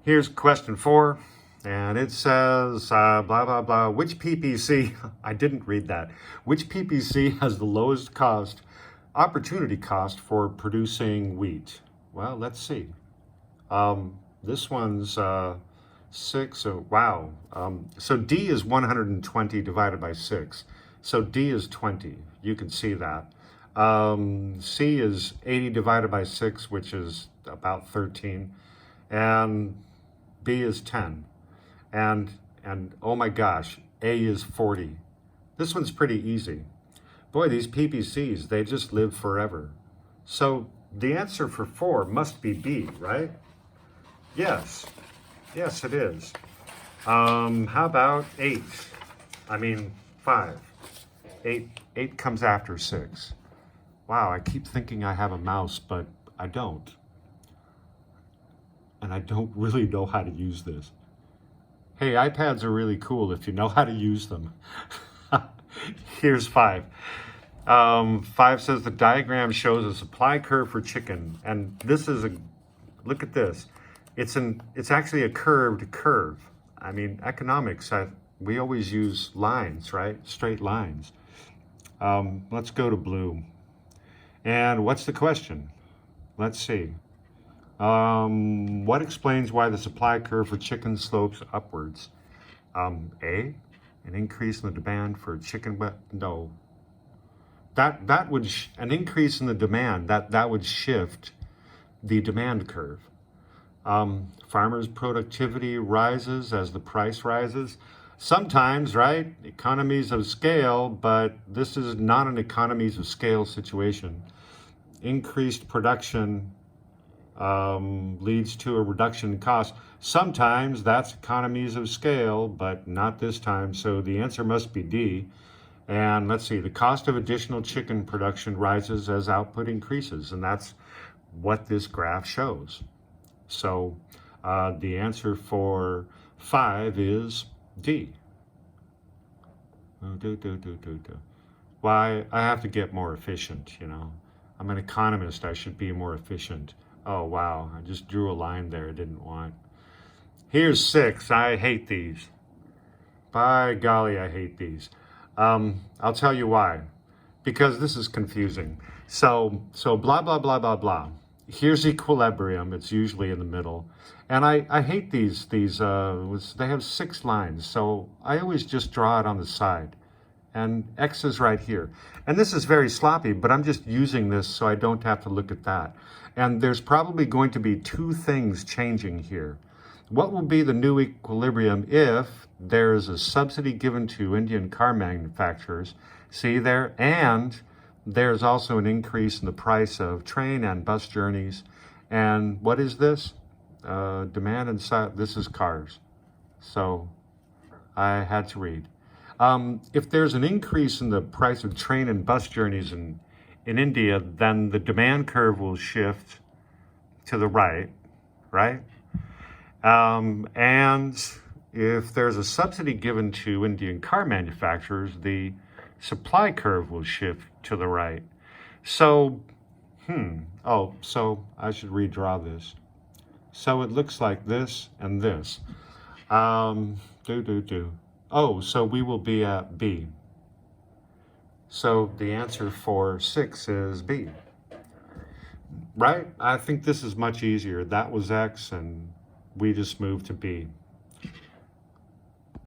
Here's question 4, and it says, blah, blah, blah, which PPC, I didn't read that, which PPC has the lowest opportunity cost for producing wheat? Well, let's see. This one's 6, wow. So D is 120 divided by 6. So D is 20, you can see that. C is 80 divided by 6, which is about 13. And B is 10. And oh my gosh, A is 40. This one's pretty easy. Boy, these PPCs, they just live forever. So the answer for 4 must be B, right? Yes. Yes, it is. How about 8? I mean, 5. 8 comes after 6. Wow, I keep thinking I have a mouse, but I don't. And I don't really know how to use this. Hey, iPads are really cool if you know how to use them. Here's 5. 5 says the diagram shows a supply curve for chicken. And this is look at this. It's actually a curved curve. I mean, economics, we always use lines, right? Straight lines. Let's go to blue. And what's the question? Let's see. What explains why the supply curve for chicken slopes upwards? A, an increase in the demand for chicken, but no. That would, an increase in the demand, that would shift the demand curve. Farmers' productivity rises as the price rises. Sometimes, right, economies of scale, but this is not an economies of scale situation. Increased production leads to a reduction in cost. Sometimes that's economies of scale, but not this time. So the answer must be D. And let's see, the cost of additional chicken production rises as output increases. And that's what this graph shows. So the answer for 5 is D. Why? I have to get more efficient, you know. I'm an economist, I should be more efficient. Oh, wow, I just drew a line there I didn't want. Here's 6, I hate these. By golly, I hate these. I'll tell you why. Because this is confusing. So blah, blah, blah, blah, blah. Here's equilibrium, it's usually in the middle. And I hate these, they have 6 lines, so I always just draw it on the side. And X is right here. And this is very sloppy, but I'm just using this so I don't have to look at that. And there's probably going to be 2 things changing here. What will be the new equilibrium if there's a subsidy given to Indian car manufacturers? See there? And there's also an increase in the price of train and bus journeys. And what is this? Demand and this is cars. So I had to read. If there's an increase in the price of train and bus journeys in India, then the demand curve will shift to the right? And if there's a subsidy given to Indian car manufacturers, the supply curve will shift to the right. So, so I should redraw this. So it looks like this and this. Oh, so we will be at B. So the answer for 6 is B. Right? I think this is much easier. That was X and we just moved to B.